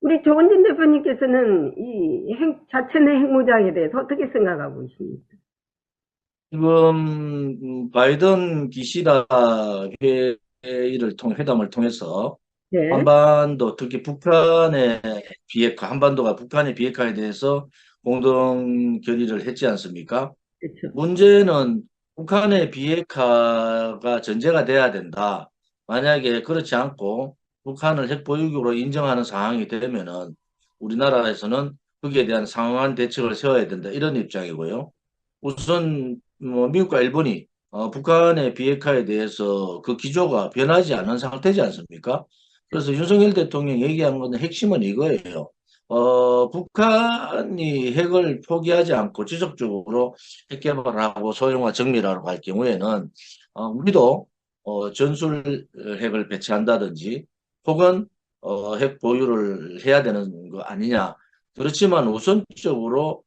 우리 조원진 대표님께서는 이 자체 내 핵무장에 대해서 어떻게 생각하고 있습니까? 지금 바이든 기시다 회담을 통해서 네, 한반도, 특히 북한의 비핵화, 한반도가 북한의 비핵화에 대해서 공동 결의를 했지 않습니까? 그렇죠. 문제는 북한의 비핵화가 전제가 돼야 된다. 만약에 그렇지 않고 북한을 핵 보유국으로 인정하는 상황이 되면은 우리나라에서는 거기에 대한 상황한 대책을 세워야 된다. 이런 입장이고요. 우선 뭐 미국과 일본이 북한의 비핵화에 대해서 그 기조가 변하지 않은 상태지 않습니까? 그래서 윤석열 대통령이 얘기한 건 핵심은 이거예요. 북한이 핵을 포기하지 않고 지속적으로 핵 개발하고 소형화 정밀화로 갈 경우에는 우리도 전술 핵을 배치한다든지 혹은 핵 보유를 해야 되는 거 아니냐. 그렇지만 우선적으로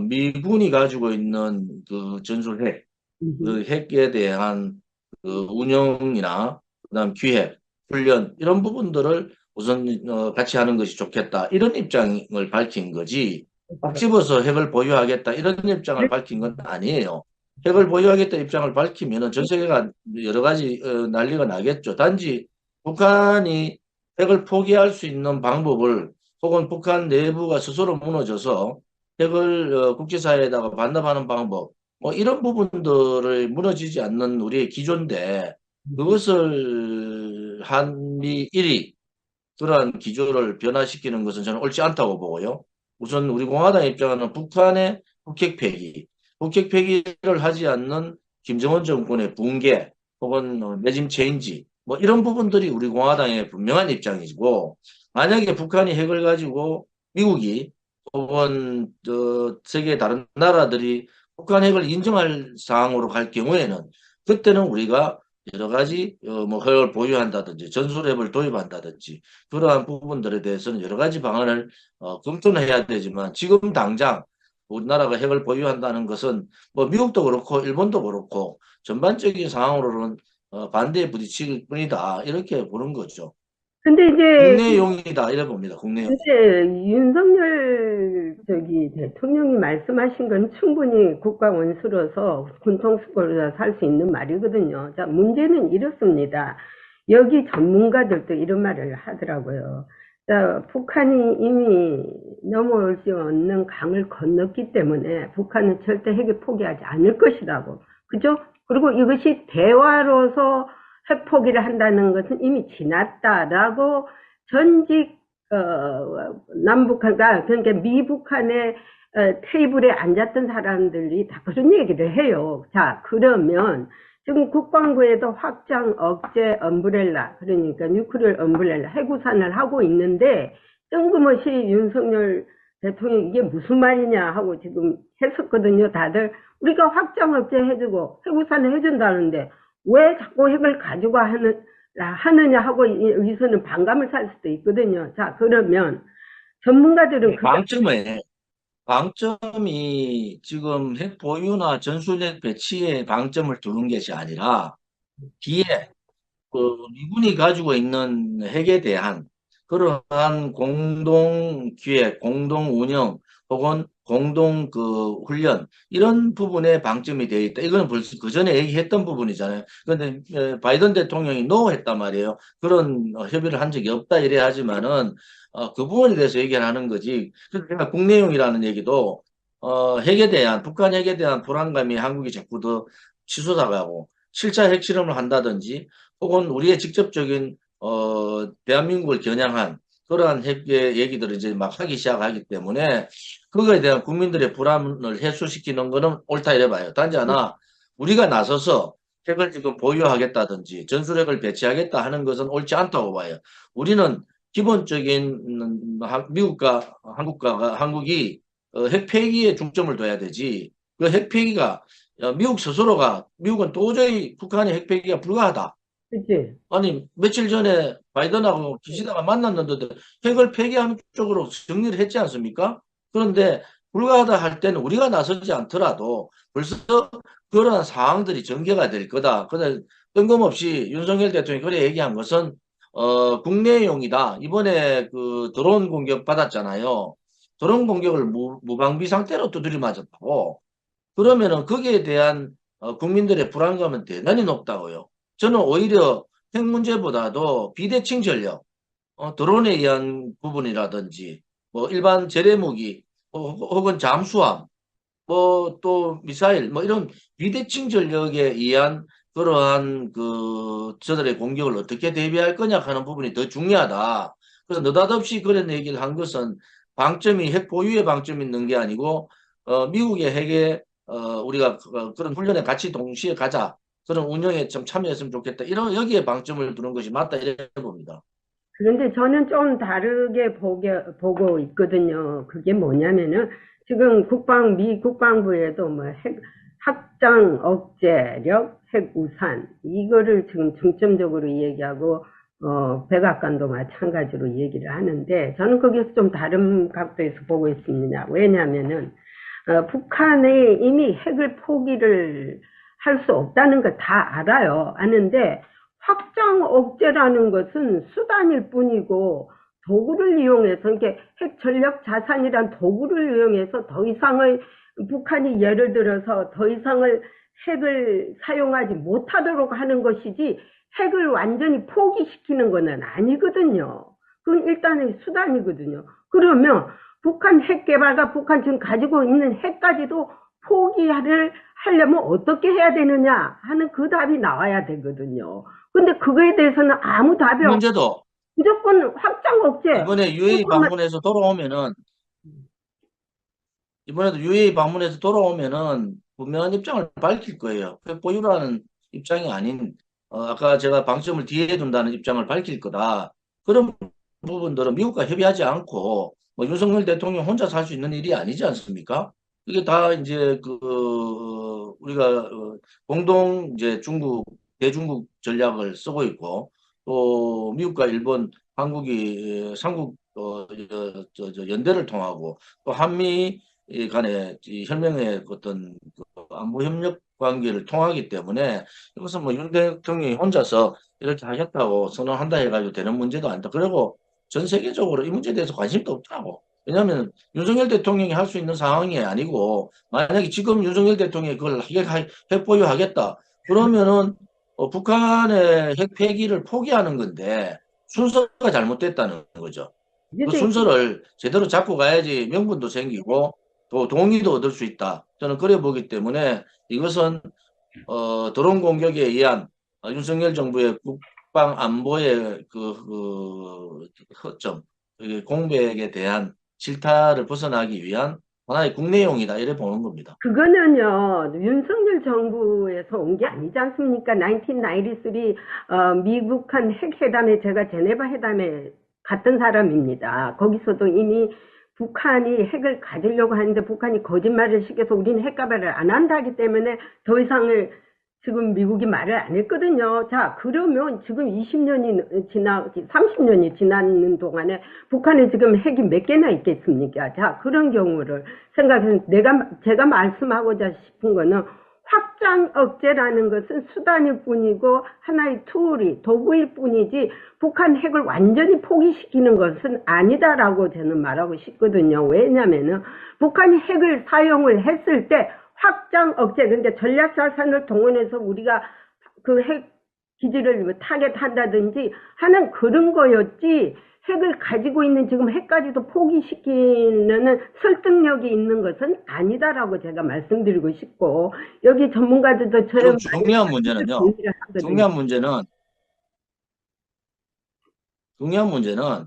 미군이 가지고 있는 그 전술 핵, 음, 그 핵에 대한 그 운영이나 그다음 기획, 훈련 이런 부분들을 우선 같이 하는 것이 좋겠다. 이런 입장을 밝힌 거지. 꼭 집어서 핵을 보유하겠다. 이런 입장을 밝힌 건 아니에요. 핵을 보유하겠다 입장을 밝히면은 전 세계가 여러 가지 난리가 나겠죠. 단지 북한이 핵을 포기할 수 있는 방법을 혹은 북한 내부가 스스로 무너져서 핵을 국제사회에다가 반납하는 방법 뭐 이런 부분들을 무너지지 않는 우리의 기조인데 그것을 한미일이 그러한 기조를 변화시키는 것은 저는 옳지 않다고 보고요. 우선 우리 공화당 입장은 북한의 북핵 폐기, 북핵 폐기를 하지 않는 김정은 정권의 붕괴 혹은 레짐 체인지 뭐 이런 부분들이 우리 공화당의 분명한 입장이고 만약에 북한이 핵을 가지고 미국이 혹은 세계 다른 나라들이 북한 핵을 인정할 상황으로 갈 경우에는 그때는 우리가 여러 가지 뭐 핵을 보유한다든지 전술핵을 도입한다든지 그러한 부분들에 대해서는 여러 가지 방안을 검토는 해야 되지만 지금 당장 우리나라가 핵을 보유한다는 것은 뭐 미국도 그렇고 일본도 그렇고 전반적인 상황으로는 반대에 부딪힐 뿐이다 이렇게 보는 거죠. 근데 이제 국내용이다 이래 봅니다. 국내용. 근데 윤석열 대통령이 말씀하신 건 충분히 국가 원수로서 군통수고로서 살 수 있는 말이거든요. 자, 문제는 이렇습니다. 여기 전문가들도 이런 말을 하더라고요. 자, 북한이 이미 넘어올 수 없는 강을 건넜기 때문에 북한은 절대 핵을 포기하지 않을 것이라고. 그죠? 그리고 이것이 대화로서 핵 포기를 한다는 것은 이미 지났다라고 전직 남북한가 그러니까 미북한의 테이블에 앉았던 사람들이 다 그런 얘기를 해요. 자, 그러면 지금 국방부에도 확장 억제 엄브렐라 그러니까 뉴클리어 엄브렐라 해구산을 하고 있는데 뜬금없이 윤석열 대통령 이게 무슨 말이냐 하고 지금 했었거든요. 다들 우리가 확장 억제 해주고 해구산을 해준다는데 왜 자꾸 핵을 가지고 하느냐 하고 여기서는 반감을 살 수도 있거든요. 자, 그러면 전문가들은 네, 그게 방점이 지금 핵 보유나 전술핵 배치에 방점을 두는 것이 아니라 뒤에 그 미군이 가지고 있는 핵에 대한 그러한 공동 기획, 공동 운영 혹은 공동 그 훈련 이런 부분에 방점이 되어 있다. 이거는 벌써 그 전에 얘기했던 부분이잖아요. 그런데 바이든 대통령이 노 했단 말이에요. 그런 협의를 한 적이 없다 이래 하지만은 그 부분에 대해서 얘기를 하는 거지. 그래서 제가 국내용이라는 얘기도 핵에 대한 북한 핵에 대한 불안감이 한국이 자꾸 더 치솟아가고 7차 핵실험을 한다든지 혹은 우리의 직접적인 대한민국을 겨냥한 그러한 핵의 얘기들을 이제 막 하기 시작하기 때문에 그거에 대한 국민들의 불안을 해소시키는 거는 옳다 이래 봐요. 단지 하나 우리가 나서서 핵을 지금 보유하겠다든지 전술핵을 배치하겠다 하는 것은 옳지 않다고 봐요. 우리는 기본적인 미국과 한국이 핵 폐기에 중점을 둬야 되지. 그 핵 폐기가 미국 스스로가 미국은 도저히 북한의 핵 폐기가 불가하다. 그치? 아니 며칠 전에 바이든하고 기시다가 만났는데 핵을 폐기하는 쪽으로 정리를 했지 않습니까? 그런데 불가하다 할 때는 우리가 나서지 않더라도 벌써 그러한 상황들이 전개가 될 거다. 근데 뜬금없이 윤석열 대통령이 그래 얘기한 것은 국내용이다. 이번에 그 드론 공격 받았잖아요. 드론 공격을 무방비 상태로 두드려 맞았다고. 그러면은 거기에 대한 국민들의 불안감은 대단히 높다고요. 저는 오히려 핵 문제보다도 비대칭 전력, 드론에 의한 부분이라든지, 뭐 일반 재래무기, 혹은 잠수함, 뭐 또 미사일, 뭐 이런 비대칭 전력에 의한 그러한 그 저들의 공격을 어떻게 대비할 거냐 하는 부분이 더 중요하다. 그래서 느닷없이 그런 얘기를 한 것은 방점이 핵 보유의 방점이 있는 게 아니고 미국의 핵에 우리가 그런 훈련에 같이 동시에 가자. 그런 운영에 좀 참여했으면 좋겠다. 이런 여기에 방점을 두는 것이 맞다 이래 봅니다. 그런데 저는 좀 다르게 보고 있거든요. 그게 뭐냐면은 지금 미 국방부에도 뭐 확장 억제력, 핵 우산 이거를 지금 중점적으로 얘기하고 백악관도 마찬가지로 얘기를 하는데 저는 거기서 좀 다른 각도에서 보고 있습니다. 왜냐하면은 북한이 이미 핵을 포기를 할 수 없다는 걸 다 알아요. 아는데 확장 억제라는 것은 수단일 뿐이고 도구를 이용해서 이게 핵 전략 자산이란 도구를 이용해서 더 이상의 북한이 예를 들어서 더 이상을 핵을 사용하지 못하도록 하는 것이지 핵을 완전히 포기시키는 것은 아니거든요. 그건 일단은 수단이거든요. 그러면 북한 핵 개발과 북한 지금 가지고 있는 핵까지도 포기를 하려면 어떻게 해야 되느냐 하는 그 답이 나와야 되거든요. 근데 그거에 대해서는 아무 답이 없고 문제도 무조건 확장 억제. 이번에 UAE 방문해서 돌아오면은 이번에도 UAE 방문해서 돌아오면은 분명한 입장을 밝힐 거예요. 그 보유라는 입장이 아닌 아까 제가 방점을 뒤에 둔다는 입장을 밝힐 거다. 그런 부분들은 미국과 협의하지 않고 뭐 윤석열 대통령 혼자 살 수 있는 일이 아니지 않습니까? 이게 다 이제 그 우리가 공동 이제 대중국 전략을 쓰고 있고 또 미국과 일본, 한국이 삼국 연대를 통하고 또 한미 간의 이 혈맹의 어떤 그 안보 협력 관계를 통하기 때문에 이것은 뭐 윤 대통령이 혼자서 이렇게 하겠다고 선언한다 해가지고 되는 문제도 아니다. 그리고 전 세계적으로 이 문제에 대해서 관심도 없더라고. 왜냐하면 윤석열 대통령이 할 수 있는 상황이 아니고 만약에 지금 윤석열 대통령이 그걸 핵 보유하겠다. 그러면은 북한의 핵 폐기를 포기하는 건데 순서가 잘못됐다는 거죠. 그 이제 순서를 제대로 잡고 가야지 명분도 생기고 또 동의도 얻을 수 있다. 저는 그래 보기 때문에 이것은 드론 공격에 의한 윤석열 정부의 국방 안보의 그 허점, 공백에 대한 실타를 벗어나기 위한 하나의 국내용이다. 이래 보는 겁니다. 그거는요, 윤석열 정부에서 온 게 아니지 않습니까? 1993 미국한 핵회담에 제가 제네바 회담에 갔던 사람입니다. 거기서도 이미 북한이 핵을 가지려고 하는데 북한이 거짓말을 시켜서 우리는 핵 개발을 안 한다기 때문에 더 이상을 지금 미국이 말을 안 했거든요. 자, 그러면 지금 30년이 지나는 동안에 북한에 지금 핵이 몇 개나 있겠습니까? 자, 그런 경우를 생각해서 제가 말씀하고자 싶은 거는 확장 억제라는 것은 수단일 뿐이고 하나의 도구일 뿐이지 북한 핵을 완전히 포기시키는 것은 아니다라고 저는 말하고 싶거든요. 왜냐면은 북한이 핵을 사용을 했을 때 확장 억제, 그러니까 전략자산을 동원해서 우리가 그 핵 기지를 타겟한다든지 하는 그런 거였지, 핵을 가지고 있는 지금 핵까지도 포기시키는 설득력이 있는 것은 아니다라고 제가 말씀드리고 싶고, 여기 전문가들도 그리고 저런 중요한 문제는요. 동의를 하거든요. 중요한 문제는 중요한 문제는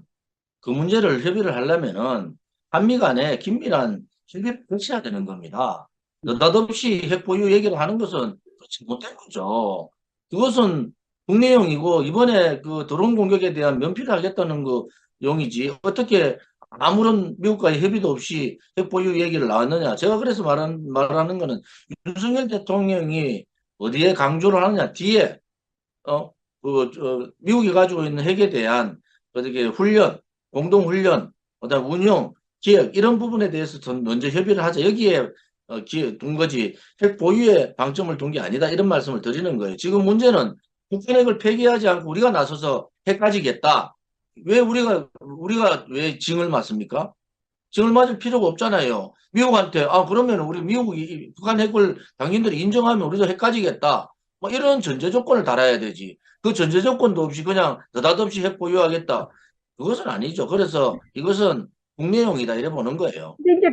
그 문제를 협의를 하려면은 한미 간에 긴밀한 협의를 거쳐야 되는 겁니다. 느닷없이 핵 보유 얘기를 하는 것은 그렇지 못된 거죠. 그것은 국내용이고 이번에 그 드론 공격에 대한 면피를 하겠다는 그 용이지 어떻게 아무런 미국과의 협의도 없이 핵 보유 얘기를 나왔느냐. 제가 그래서 말하는 거는 윤석열 대통령이 어디에 강조를 하느냐. 뒤에 어, 미국이 가지고 있는 핵에 대한 어떻게 훈련, 공동 훈련, 그다음 운용, 기획 이런 부분에 대해서 먼저 협의를 하자. 여기에 둔 거지 핵 보유에 방점을 둔 게 아니다. 이런 말씀을 드리는 거예요. 지금 문제는 북한 핵을 폐기하지 않고 우리가 나서서 핵 가지겠다. 왜 우리가 왜 징을 맞습니까? 징을 맞을 필요가 없잖아요. 미국한테, 그러면 우리 미국이 북한 핵을 당신들이 인정하면 우리도 핵 가지겠다. 뭐 이런 전제 조건을 달아야 되지. 그 전제 조건도 없이 그냥 느닷없이 핵 보유하겠다. 그것은 아니죠. 그래서 이것은 국내용이다. 이래 보는 거예요. 근데 이제